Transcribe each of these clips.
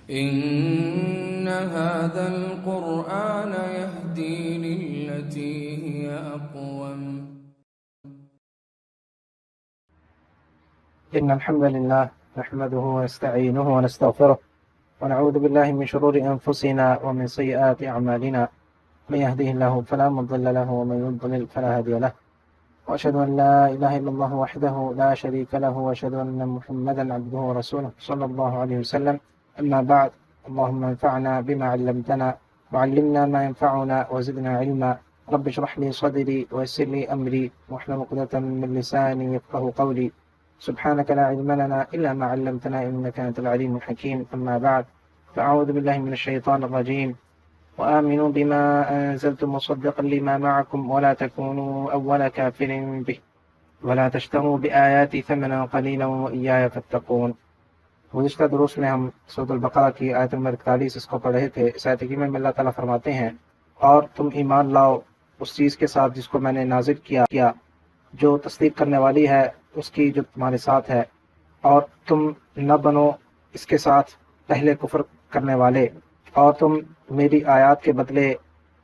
إن هذا القرآن يهدي للتي هي أقوم. إن الحمد لله نحمده ونستعينه ونستغفره ونعوذ بالله من شرور أنفسنا ومن سيئات أعمالنا، من يهده الله فلا مضل له ومن يضلل فلا هادي له، وأشهد أن لا إله إلا الله وحده لا شريك له، وأشهد أن محمدا عبده ورسوله صلى الله عليه وسلم. أما بعد، اللهم انفعنا بما علمتنا وعلمنا ما ينفعنا وزدنا علما. رب اشرح لي صدري ويسر لي أمري واحلل عقدة من لساني يفقهوا قولي. سبحانك لا علم لنا إلا ما علمتنا إنك أنت العليم الحكيم. أما بعد، فأعوذ بالله من الشيطان الرجيم. وآمنوا بما أنزلت مصدقا لما معكم ولا تكونوا أول كافر به ولا تشتروا بآياتي ثمنا قليلا وإياي فاتقون. گزشتہ دروس میں ہم سورۃ البقرہ کی آیت نمبر 41 اس کو پڑھ رہے تھے۔ اس آیت کریمہ میں اللہ تعالیٰ فرماتے ہیں، اور تم ایمان لاؤ اس چیز کے ساتھ جس کو میں نے نازل کیا جو تصدیق کرنے والی ہے اس کی جو تمہارے ساتھ ہے، اور تم نہ بنو اس کے ساتھ پہلے کفر کرنے والے، اور تم میری آیات کے بدلے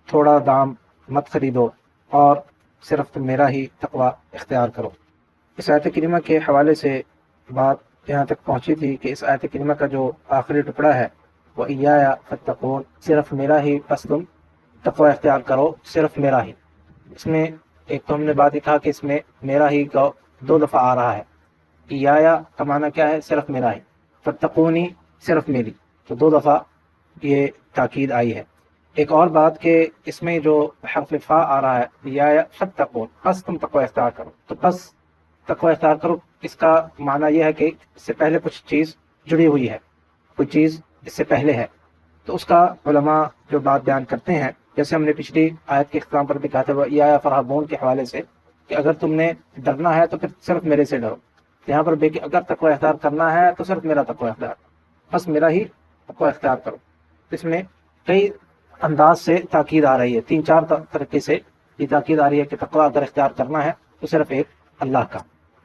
تھوڑا دام مت خریدو، اور صرف تم میرا ہی تقوی اختیار کرو۔ اس آیت کریمہ کے حوالے سے بات یہاں تک پہنچی تھی کہ اس آیت کریمہ کا جو آخری ٹکڑا ہے وہ ایایا فاتقون، صرف میرا ہی بس تم تقوی اختیار کرو، صرف میرا ہی۔ اس میں ایک تو ہم نے بات یہ کہا کہ اس میں میرا ہی کا 2 دفعہ آ رہا ہے۔ ایایا کا معنی کیا ہے؟ صرف میرا ہی، فاتقونی صرف میری، تو 2 دفعہ یہ تاکید آئی ہے۔ ایک اور بات کہ اس میں جو حرف فا آ رہا ہے ایایا فاتقون، بس تم تقوی اختیار کرو، تو بس تقوی اختیار کرو، اس کا معنی یہ ہے کہ اس سے پہلے کچھ چیز جڑی ہوئی ہے، کوئی چیز اس سے پہلے ہے، تو اس کا علماء جو بات بیان کرتے ہیں، جیسے ہم نے پچھلی آیت کے اختتام پر بھی کہا تھا وہ یا فرحبون کے حوالے سے کہ اگر تم نے ڈرنا ہے تو پھر صرف میرے سے ڈرو، یہاں پر بھی کہ اگر تقوی اختیار کرنا ہے تو صرف میرا تقوی اختیار، بس میرا ہی تقوی اختیار کرو۔ اس میں کئی انداز سے تاکید آ رہی ہے، 3-4 طریقے سے یہ تاکید آ رہی ہے کہ تقوی اگر اختیار کرنا ہے تو صرف ایک اللہ کا۔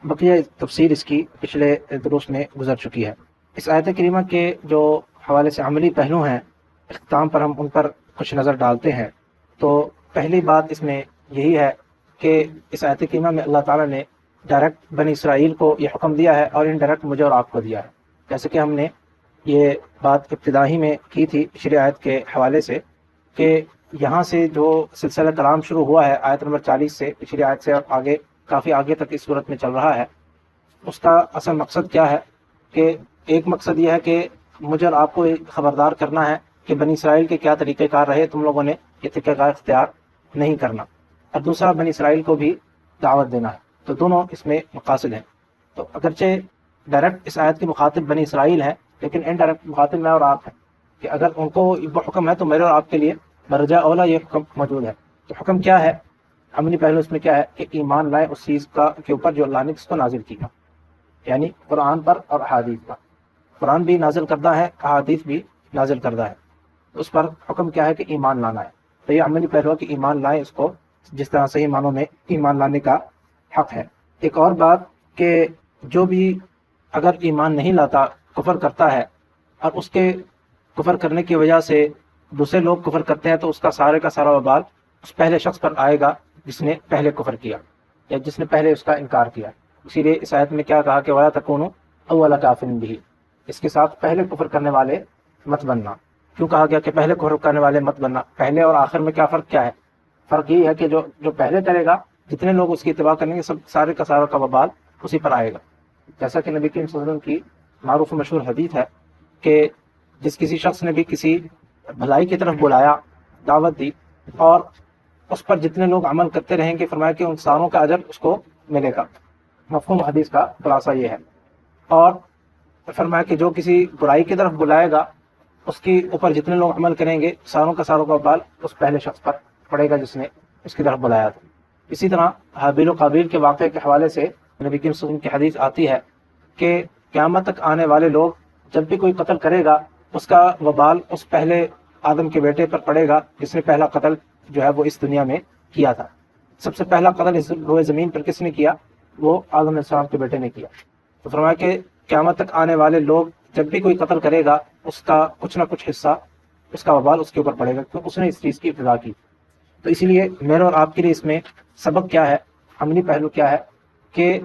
بقیہ تفصیل اس کی پچھلے دروس میں گزر چکی ہے۔ اس آیت کریمہ کے جو حوالے سے عملی پہلو ہیں، اختتام پر ہم ان پر کچھ نظر ڈالتے ہیں۔ تو پہلی بات اس میں یہی ہے کہ اس آیت کریمہ میں اللہ تعالیٰ نے ڈائریکٹ بنی اسرائیل کو یہ حکم دیا ہے اور انڈائریکٹ مجھے اور آپ کو دیا ہے، جیسے کہ ہم نے یہ بات ابتدائی میں کی تھی پچھلی آیت کے حوالے سے کہ یہاں سے جو سلسلہ کلام شروع ہوا ہے آیت نمبر 40 سے، پچھلی آیت سے آگے کافی آگے تک اس صورت میں چل رہا ہے، اس کا اصل مقصد کیا ہے کہ ایک مقصد یہ ہے کہ مجھے اور آپ کو خبردار کرنا ہے کہ بنی اسرائیل کے کیا طریقہ کار رہے، تم لوگوں نے یہ طریقہ کار اختیار نہیں کرنا، اور دوسرا بنی اسرائیل کو بھی دعوت دینا ہے، تو دونوں اس میں مقاصد ہیں۔ تو اگرچہ ڈائریکٹ اس آیت کے مخاطب بنی اسرائیل ہے، لیکن انڈائریکٹ مخاطب میں اور آپ ہیں کہ اگر ان کو وہ حکم ہے تو میرے اور آپ کے لیے برجا اولا یہ حکم موجود ہے۔ تو حکم کیا ہے؟ عملی پہلو اس میں کیا ہے کہ ایمان لائے اس چیز کا کے اوپر جو اللہ نے اس کو نازل کیا، یعنی قرآن پر اور احادیث پر۔ قرآن بھی نازل کردہ ہے، احادیث بھی نازل کردہ ہے، اس پر حکم کیا ہے کہ ایمان لانا ہے۔ تو یہ عملی پہلو ہے کہ ایمان لائے اس کو، جس طرح صحیح معنوں میں ایمان لانے کا حق ہے۔ ایک اور بات کہ جو بھی اگر ایمان نہیں لاتا، کفر کرتا ہے، اور اس کے کفر کرنے کی وجہ سے دوسرے لوگ کفر کرتے ہیں، تو اس کا سارے کا سارا وبال اس پہلے شخص پر آئے گا جس نے پہلے کفر کیا یا جس نے پہلے اس کا انکار کیا۔ اسی لیے اس آیت میں کیا کہا کہ وَلَا تَكُونُوا أَوَّلَ كَافِرٍ بِهِ، اس کے ساتھ پہلے کفر کرنے والے مت بننا۔ کیوں کہا گیا کہ پہلے کفر کرنے والے مت بننا؟ پہلے اور آخر میں کیا فرق کیا ہے؟ فرق یہ ہے کہ جو پہلے کرے گا، جتنے لوگ اس کی اتباع کریں گے، سب سارے کا سارا کا وبال اسی پر آئے گا۔ جیسا کہ نبی کریم صلی اللہ علیہ وسلم کی معروف و مشہور حدیث ہے کہ جس کسی شخص نے بھی کسی بھلائی کی طرف بلایا، دعوت دی، اور اس پر جتنے لوگ عمل کرتے رہیں گے، فرمایا کہ ان ساروں کا اجر اس کو ملے گا۔ مفہوم حدیث کا خلاصہ یہ ہے۔ اور فرمایا کہ جو کسی برائی کی طرف بلائے گا، اس کے اوپر جتنے لوگ عمل کریں گے، ساروں کا ساروں کا وبال اس پہلے شخص پر پڑے گا جس نے اس کی طرف بلایا تھا۔ اسی طرح حابیل و قابیل کے واقعے کے حوالے سے نبی کریم صلی اللہ علیہ وسلم کی حدیث آتی ہے کہ قیامت تک آنے والے لوگ جب بھی کوئی قتل کرے گا، اس کا وبال اس پہلے آدم کے بیٹے پر پڑے گا جس نے پہلا قتل جو ہے وہ اس دنیا میں کیا تھا۔ سب سے پہلا قتل اس روئے زمین پر کس نے کیا؟ وہ آدم علیہ السلام کے بیٹے نے کیا۔ تو فرمایا کہ قیامت تک آنے والے لوگ جب بھی کوئی قتل کرے گا اس کا کچھ نہ کچھ حصہ، اس کا وبال اس کے اوپر پڑے گا، کیونکہ اس نے اس چیز کی ابتدا کی۔ تو اسی لیے میرے اور آپ کے لیے اس میں سبق کیا ہے، عملی پہلو کیا ہے کہ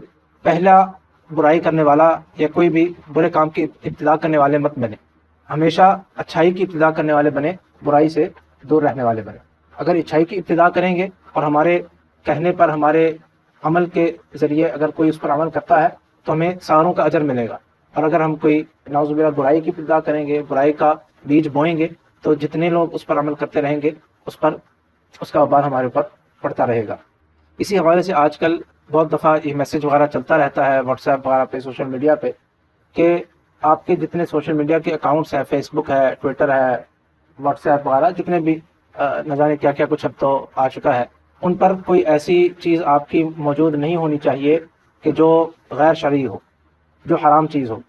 پہلا برائی کرنے والا یا کوئی بھی برے کام کی ابتدا کرنے والے مت بنے، ہمیشہ اچھائی کی ابتدا کرنے والے بنے، برائی سے دور رہنے والے بنے۔ اگر اچھائی کی ابتدا کریں گے اور ہمارے کہنے پر، ہمارے عمل کے ذریعے اگر کوئی اس پر عمل کرتا ہے تو ہمیں ساروں کا اجر ملے گا، اور اگر ہم کوئی نعوذ باللہ برائی کی ابتدا کریں گے، برائی کا بیج بوئیں گے، تو جتنے لوگ اس پر عمل کرتے رہیں گے اس کا وبال ہمارے اوپر پڑتا رہے گا۔ اسی حوالے سے آج کل بہت دفعہ یہ میسج وغیرہ چلتا رہتا ہے واٹس ایپ وغیرہ پہ، سوشل میڈیا پہ، کہ آپ کے جتنے سوشل میڈیا کے اکاؤنٹس ہیں، فیس بک ہے، ٹویٹر ہے، واٹس ایپ وغیرہ، جتنے بھی نہ جانے کیا کیا کچھ اب تو آ چکا ہے، ان پر کوئی ایسی چیز آپ کی موجود نہیں ہونی چاہیے کہ جو غیر شرعی ہو، جو حرام چیز ہو،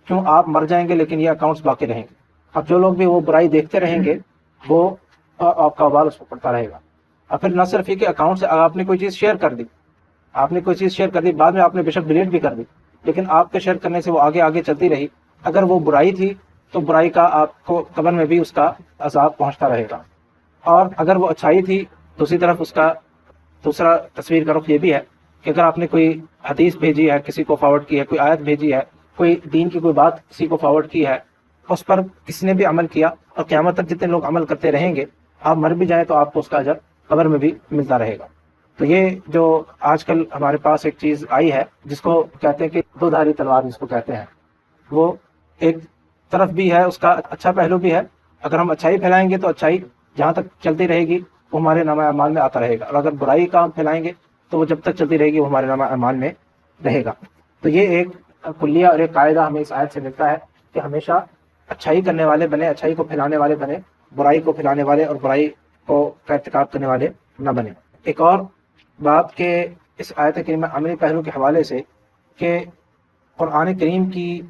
کیوں آپ مر جائیں گے لیکن یہ اکاؤنٹس باقی رہیں گے۔ اب جو لوگ بھی وہ برائی دیکھتے رہیں گے وہ آپ کا وبال اس پر پڑتا رہے گا۔ اور پھر نہ صرف یہ کہ اکاؤنٹ سے آپ نے کوئی چیز شیئر کر دی، بعد میں آپ نے بے شک ڈیلیٹ بھی کر دی، لیکن آپ کے شیئر کرنے سے وہ آگے آگے چلتی رہی، اگر وہ برائی تھی تو برائی کا آپ کو قبر میں بھی اس کا عذاب پہنچتا رہے گا، اور اگر وہ اچھائی تھی دوسری طرف اس کا دوسرا تصویر کا رخ یہ بھی ہے کہ اگر آپ نے کوئی حدیث بھیجی ہے، کسی کو فارورڈ کی ہے، کوئی آیت بھیجی ہے، کوئی دین کی کوئی بات کسی کو فارورڈ کی ہے، اس پر کسی نے بھی عمل کیا اور قیامت تک جتنے لوگ عمل کرتے رہیں گے، آپ مر بھی جائیں تو آپ کو اس کا اجر قبر میں بھی ملتا رہے گا۔ تو یہ جو آج کل ہمارے پاس ایک چیز آئی ہے جس کو کہتے ہیں کہ دو دھاری تلوار جس کو کہتے ہیں، وہ ایک طرف بھی ہے، اس کا اچھا پہلو بھی ہے، اگر ہم اچھائی پھیلائیں گے تو اچھائی جہاں تک چلتی رہے گی وہ ہمارے نامہ اعمال میں آتا رہے گا، اور اگر برائی کا ہم پھیلائیں گے تو وہ جب تک چلتی رہے گی وہ ہمارے نامہ اعمال میں رہے گا۔ تو یہ ایک کلیہ اور ایک قاعدہ ہمیں اس آیت سے ملتا ہے کہ ہمیشہ اچھائی کرنے والے بنے، اچھائی کو پھیلانے والے بنے، برائی کو پھیلانے والے اور برائی کو کا ارتکاب کرنے والے نہ بنے۔ ایک اور بات کہ اس آیت کریمہ عملی پہلو کے حوالے سے کہ قرآن کریم کی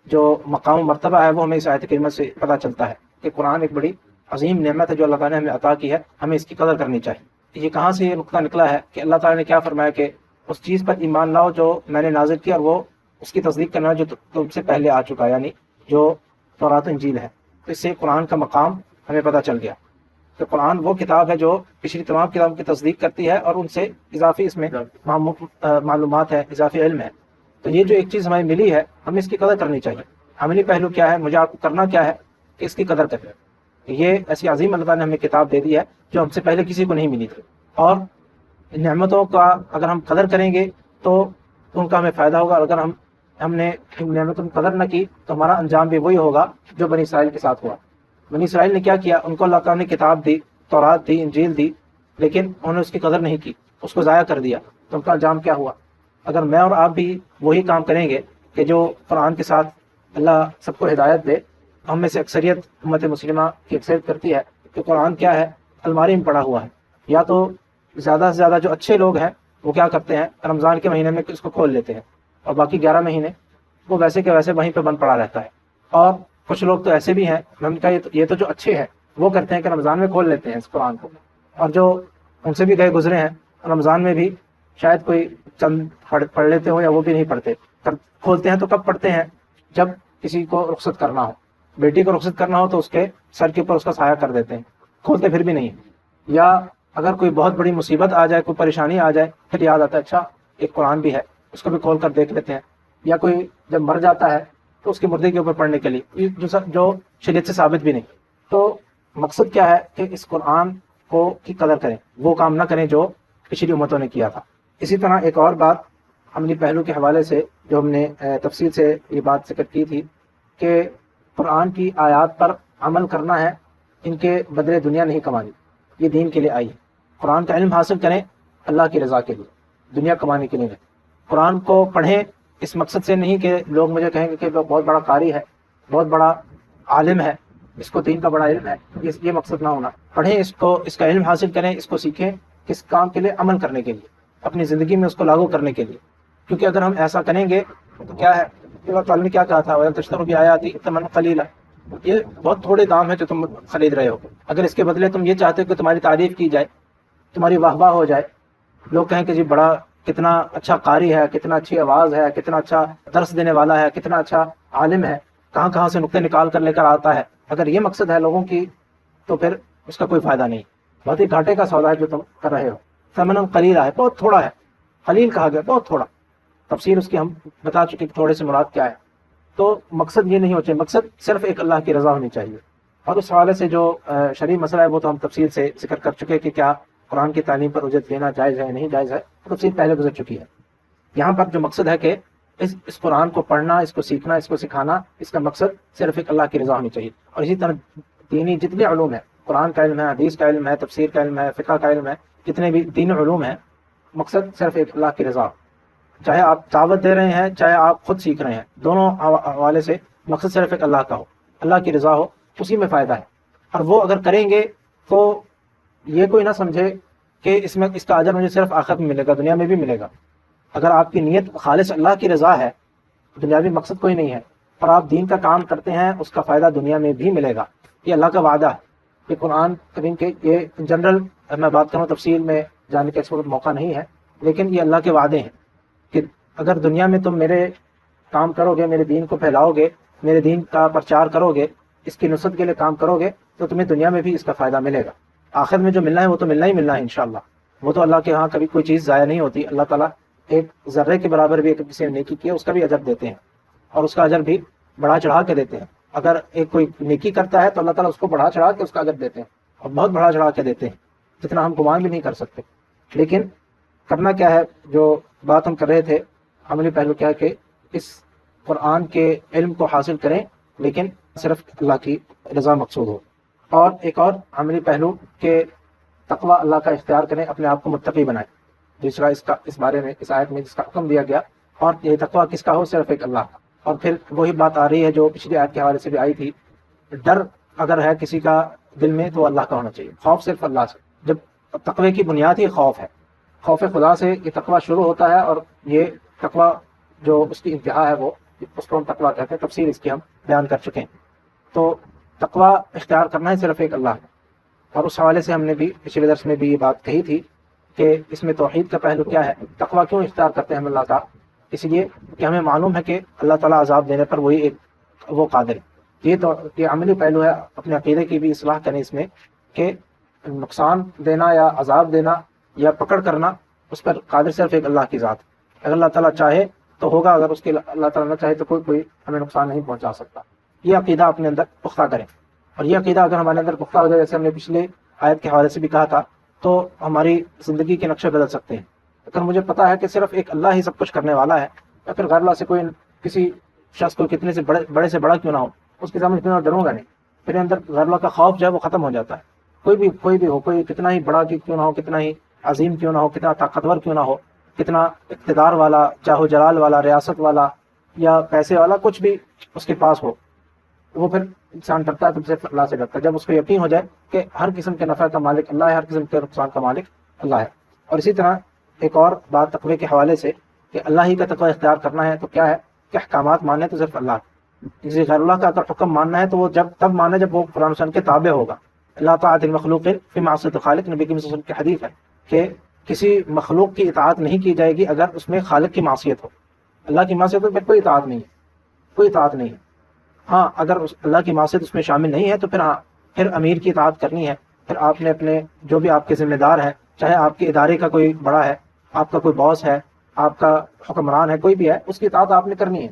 جو مقام و مرتبہ ہے وہ ہمیں اس آیت کریمہ سے پتہ چلتا ہے کہ قرآن ایک بڑی عظیم نعمت ہے جو اللہ تعالیٰ نے ہمیں عطا کی ہے، ہمیں اس کی قدر کرنی چاہیے۔ یہ کہاں سے یہ نقطہ نکلا ہے کہ اللہ تعالیٰ نے کیا فرمایا کہ اس چیز پر ایمان لاؤ جو میں نے نازل کیا، اور وہ اس کی تصدیق کرنا جو تم سے پہلے آ چکا، یعنی جو تورات و انجیل ہے۔ تو اس سے قرآن کا مقام ہمیں پتہ چل گیا کہ قرآن وہ کتاب ہے جو پچھلی تمام کتابوں کی تصدیق کرتی ہے اور ان سے اضافی اس میں معلومات ہے، اضافی علم ہے۔ تو یہ جو ایک چیز ہمیں ملی ہے ہمیں اس کی قدر کرنی چاہیے۔ عملی پہلو کیا ہے، مجھے آپ کو کرنا کیا ہے کہ اس کی قدر کریں۔ یہ ایسی عظیم اللہ تعالیٰ نے ہمیں کتاب دے دی ہے جو ہم سے پہلے کسی کو نہیں ملی تھی، اور نعمتوں کا اگر ہم قدر کریں گے تو ان کا ہمیں فائدہ ہوگا، اور اگر ہم نے ان نعمتوں کی قدر نہ کی تو ہمارا انجام بھی وہی ہوگا جو بنی اسرائیل کے ساتھ ہوا۔ بنی اسرائیل نے کیا کیا، ان کو اللہ تعالیٰ نے کتاب دی، تورات دی، انجیل دی، لیکن انہوں نے اس کی قدر نہیں کی، اس کو ضائع کر دیا، تو ان کا انجام کیا ہوا۔ اگر میں اور آپ بھی وہی کام کریں گے کہ جو قرآن کے ساتھ اللہ سب کو ہدایت دے، ہم میں سے اکثریت امت مسلمہ کی اکثریت کرتی ہے کہ قرآن کیا ہے، الماری میں پڑا ہوا ہے، یا تو زیادہ سے زیادہ جو اچھے لوگ ہیں وہ کیا کرتے ہیں، رمضان کے مہینے میں اس کو کھول لیتے ہیں، اور باقی 11 مہینے وہ ویسے کے ویسے وہیں پہ بند پڑا رہتا ہے۔ اور کچھ لوگ تو ایسے بھی ہیں، میں نے کہا یہ تو جو اچھے ہیں وہ کرتے ہیں کہ رمضان میں کھول لیتے ہیں اس قرآن کو، اور جو ان سے بھی گئے گزرے ہیں رمضان میں بھی شاید کوئی چند پڑھ لیتے ہوں یا وہ بھی نہیں پڑھتے، کھولتے ہیں تو کب پڑھتے ہیں، جب کسی کو رخصت کرنا ہو، بیٹی کو رخصت کرنا ہو تو اس کے سر کے اوپر اس کا سایہ کر دیتے ہیں، کھولتے پھر بھی نہیں۔ یا اگر کوئی بہت بڑی مصیبت آ جائے، کوئی پریشانی آ جائے، پھر یاد آتا ہے اچھا ایک قرآن بھی ہے، اس کو بھی کھول کر دیکھ لیتے ہیں۔ یا کوئی جب مر جاتا ہے تو اس کے مردے کے اوپر پڑھنے کے لیے، جو شریعت سے ثابت بھی نہیں۔ تو مقصد کیا ہے کہ اس قرآن کی قدر کریں، وہ کام نہ کریں جو پچھلی امتوں نے کیا تھا۔ اسی طرح ایک اور بات عملی پہلو کے حوالے سے جو ہم نے تفصیل سے یہ بات ذکر کی تھی کہ قرآن کی آیات پر عمل کرنا ہے، ان کے بدلے دنیا نہیں کمانی، یہ دین کے لیے آئی ہے۔ قرآن کا علم حاصل کریں اللہ کی رضا کے لیے، دنیا کمانے کے لیے نہیں۔ قرآن کو پڑھیں اس مقصد سے نہیں کہ لوگ مجھے کہیں گے کہ وہ بہت بڑا قاری ہے، بہت بڑا عالم ہے، اس کو دین کا بڑا علم ہے، یہ مقصد نہ ہونا۔ پڑھیں اس کو، اس کا علم حاصل کریں، اس کو سیکھیں، کس کام کے لیے، عمل کرنے کے لیے، اپنی زندگی میں اس کو لاگو کرنے کے لیے۔ کیونکہ اگر ہم ایسا کریں گے تو کیا ہے، اللہ تعالیٰ نے کیا کہا تھا، وَإِن تَشْتَرُوا بِآيَاتِي ثَمَنًا قَلِيلًا، یہ بہت تھوڑے دام ہے جو تم خرید رہے ہو، اگر اس کے بدلے تم یہ چاہتے ہو کہ تمہاری تعریف کی جائے، تمہاری واہ واہ ہو جائے، لوگ کہیں کہ جی بڑا کتنا اچھا قاری ہے، کتنا اچھی آواز ہے، کتنا اچھا درس دینے والا ہے، کتنا اچھا عالم ہے، کہاں کہاں سے نقطے نکال کر لے کر آتا ہے. اگر یہ مقصد ہے لوگوں کی تو پھر اس کا کوئی فائدہ نہیں. بہت ہی گھاٹے کا سودا ہے جو تم کر رہے ہو. ثمن قلیلا ہے، بہت تھوڑا ہے. قلیل کہا گیا بہت تھوڑا. تفسیر اس کی ہم بتا چکے کہ تھوڑے سے مراد کیا ہے. تو مقصد یہ نہیں ہونا چاہیے، مقصد صرف ایک اللہ کی رضا ہونی چاہیے. اور اس حوالے سے جو شرعی مسئلہ ہے وہ تو ہم تفصیل سے ذکر کر چکے کہ کیا قرآن کی تعلیم پر اجرت لینا جائز ہے نہیں جائز ہے، تفصیل پہلے گزر چکی ہے. یہاں پر جو مقصد ہے کہ اس قرآن کو پڑھنا، اس کو سیکھنا، اس کو سکھانا، اس کا مقصد صرف ایک اللہ کی رضا ہونی چاہیے. اور اسی طرح دینی جتنے علوم ہیں، قرآن کا علم ہے، حدیث کا علم ہے، تفسیر کا علم ہے، فقہ کا علم ہے، جتنے بھی دینی علوم ہیں، مقصد صرف ایک اللہ کی رضا. چاہے آپ دعوت دے رہے ہیں، چاہے آپ خود سیکھ رہے ہیں، دونوں حوالے سے مقصد صرف ایک اللہ کا ہو، اللہ کی رضا ہو، اسی میں فائدہ ہے. اور وہ اگر کریں گے تو یہ کوئی نہ سمجھے کہ اس کا اجر مجھے صرف آخرت میں ملے گا، دنیا میں بھی ملے گا. اگر آپ کی نیت خالص اللہ کی رضا ہے، دنیاوی مقصد کوئی نہیں ہے، اور آپ دین کا کام کرتے ہیں، اس کا فائدہ دنیا میں بھی ملے گا. یہ اللہ کا وعدہ ہے. یہ قرآن کریم کے یہ جنرل میں بات کروں، تفصیل میں جانے کا اس وقت موقع نہیں ہے، لیکن یہ اللہ کے وعدے ہیں کہ اگر دنیا میں تم میرے کام کرو گے، میرے دین کو پھیلاؤ گے، میرے دین کا پرچار کرو گے، اس کی نصرت کے لیے کام کرو گے، تو تمہیں دنیا میں بھی اس کا فائدہ ملے گا. آخر میں جو ملنا ہے وہ تو ملنا ہی ملنا ہے انشاءاللہ. وہ تو اللہ کے ہاں کبھی کوئی چیز ضائع نہیں ہوتی. اللہ تعالیٰ ایک ذرے کے برابر بھی کسی نے نیکی کی ہے اس کا بھی اجر دیتے ہیں، اور اس کا اجر بھی بڑھا چڑھا کے دیتے ہیں. اگر ایک کوئی نیکی کرتا ہے تو اللہ تعالیٰ اس کو بڑھا چڑھا کے اس کا اجر دیتے ہیں، اور بہت بڑھا چڑھا کے دیتے ہیں، جتنا ہم گمان بھی نہیں کر سکتے. لیکن کرنا کیا ہے، جو بات ہم کر رہے تھے، عملی پہلو کیا ہے کہ اس قرآن کے علم کو حاصل کریں، لیکن صرف اللہ کی رضا مقصود ہو. اور ایک اور عملی پہلو کہ تقوی اللہ کا اختیار کریں، اپنے آپ کو متقی بنائیں. دوسرا اس بارے میں اس آیت میں جس کا حکم دیا گیا، اور یہ تقوی کس کا ہو، صرف ایک اللہ کا. اور پھر وہی بات آ رہی ہے جو پچھلی آیت کے حوالے سے بھی آئی تھی، ڈر اگر ہے کسی کا دل میں تو اللہ کا ہونا چاہیے، خوف صرف اللہ سے. جب تقوی کی بنیاد ہی خوف ہے، خوف خدا سے یہ تقوی شروع ہوتا ہے، اور یہ تقوی جو اس کی انتہا ہے وہ اس کو ہم تقوی کہتے ہیں. تفصیل اس کی ہم بیان کر چکے ہیں. تو تقوی اختیار کرنا ہے صرف ایک اللہ کا. اور اس حوالے سے ہم نے بھی پچھلے درس میں بھی یہ بات کہی تھی کہ اس میں توحید کا پہلو کیا ہے، تقوی کیوں اختیار کرتے ہیں ہم اللہ کا. اس لیے کہ ہمیں معلوم ہے کہ اللہ تعالیٰ عذاب دینے پر وہ قادر ہے. یہ عملی پہلو ہے، اپنے عقیدے کی بھی اصلاح کریں اس میں، کہ نقصان دینا یا عذاب دینا یا پکڑ کرنا اس پر قادر صرف ایک اللہ کی ذات. اگر اللہ تعالیٰ چاہے تو ہوگا، اگر اس کے اللہ تعالیٰ نہ چاہے تو کوئی ہمیں نقصان نہیں پہنچا سکتا. یہ عقیدہ اپنے اندر پختہ کریں. اور یہ عقیدہ اگر ہمارے اندر پختہ ہو جائے، جیسے ہم نے پچھلے آیت کے حوالے سے بھی کہا تھا، تو ہماری زندگی کے نقشے بدل سکتے ہیں. اگر مجھے پتا ہے کہ صرف ایک اللہ ہی سب کچھ کرنے والا ہے، یا پھر غیر اللہ سے کوئی کسی شخص کو کتنے سے بڑے سے بڑا کیوں نہ ہو، اس کے سامنے اتنا ڈروں گا نہیں. میرے اندر غیر اللہ کا خوف جو ہے وہ ختم ہو جاتا ہے. کوئی بھی ہو، کوئی کتنا ہی بڑا کیوں نہ ہو، کتنا ہی عظیم کیوں نہ ہو، کتنا طاقتور کیوں نہ ہو، کتنا اقتدار والا، چاہو جلال والا، ریاست والا یا پیسے والا، کچھ بھی اس کے پاس ہو، وہ پھر انسان ڈرتا ہے تو صرف اللہ سے ڈرتا ہے. جب اس کو یقین ہو جائے کہ ہر قسم کے نفع کا مالک اللہ ہے، ہر قسم کے نقصان کا مالک اللہ ہے. اور اسی طرح ایک اور بات تقوی کے حوالے سے کہ اللہ ہی کا تقوی اختیار کرنا ہے، تو کیا ہے کہ احکامات ماننے تو صرف اللہ. کسی غیر اللہ کا اگر حکم ماننا ہے تو وہ تب مانے جب وہ قرآن سن کے تابع ہوگا. اللہ طاعت المخلوق فی معصیت الخالق، نبی کی وسلم کی حدیث ہے کہ کسی مخلوق کی اطاعت نہیں کی جائے گی اگر اس میں خالق کی معصیت ہو. اللہ کی معصیت ہو پھر کوئی اطاعت نہیں ہے، کوئی اطاعت نہیں ہے. ہاں اگر اللہ کی معصیت اس میں شامل نہیں ہے تو پھر امیر کی اطاعت کرنی ہے. پھر آپ نے اپنے جو بھی آپ کے ذمہ دار ہیں، چاہے آپ کے ادارے کا کوئی بڑا ہے، آپ کا کوئی باس ہے، آپ کا حکمران ہے، کوئی بھی ہے، اس کی اطاعت آپ نے کرنی ہے.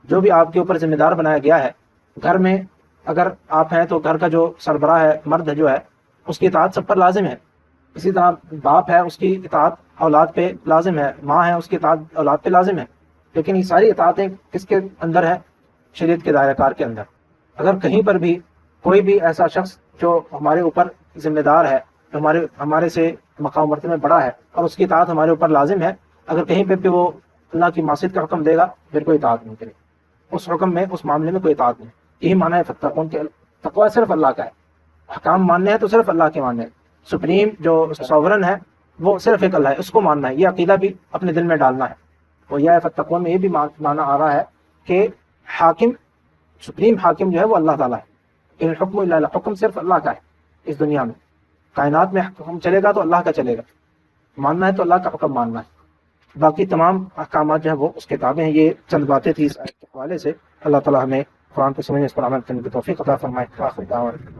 جو بھی آپ کے اوپر ذمہ دار بنایا گیا ہے، گھر میں اگر آپ ہیں تو گھر کا جو سربراہ ہے، مرد جو ہے، اس کی اطاعت سب پر لازم ہے. اسی طرح باپ ہے، اس کی اطاعت اولاد پہ لازم ہے، ماں ہے، اس کی اطاعت اولاد پہ لازم ہے. لیکن یہ ساری اطاعتیں کس کے اندر ہے؟ شریعت کے دائرہ کار کے اندر. اگر کہیں پر بھی کوئی بھی ایسا شخص جو ہمارے اوپر ذمہ دار ہے، جو ہمارے سے مقام مرتبہ میں بڑا ہے، اور اس کی اطاعت ہمارے اوپر لازم ہے، اگر کہیں پہ بھی وہ اللہ کی معصیت کا حکم دے گا، پھر کوئی اطاعت نہیں کرے. اس حکم میں، اس معاملے میں کوئی اطاعت نہیں. یہی معنی ہے فتقون کے. تقوی صرف اللہ کا ہے. حکام ماننے ہیں تو صرف اللہ کے ماننے ہیں. سپریم جو سوورن ہے وہ صرف ایک اللہ ہے، اس کو ماننا ہے. یہ عقیدہ بھی اپنے دل میں ڈالنا ہے. وہ یہ فتقون میں یہ بھی معنی آ رہا ہے کہ حاکم، سپریم حاکم جو ہے وہ اللہ تعالیٰ ہے. ان الحکم الا اللہ، حکم صرف اللہ کا ہے. اس دنیا میں کائنات میں حکم چلے گا تو اللہ کا چلے گا. ماننا ہے تو اللہ کا حکم ماننا ہے. باقی تمام احکامات جو ہیں وہ اس کے تابع ہیں. یہ چند باتیں تھی اس آیت کے حوالے سے. اللہ تعالیٰ ہمیں قرآن کو سمجھنے اس پر عمل کرنے کی توفیق عطا فرمائے. آخر دعوانا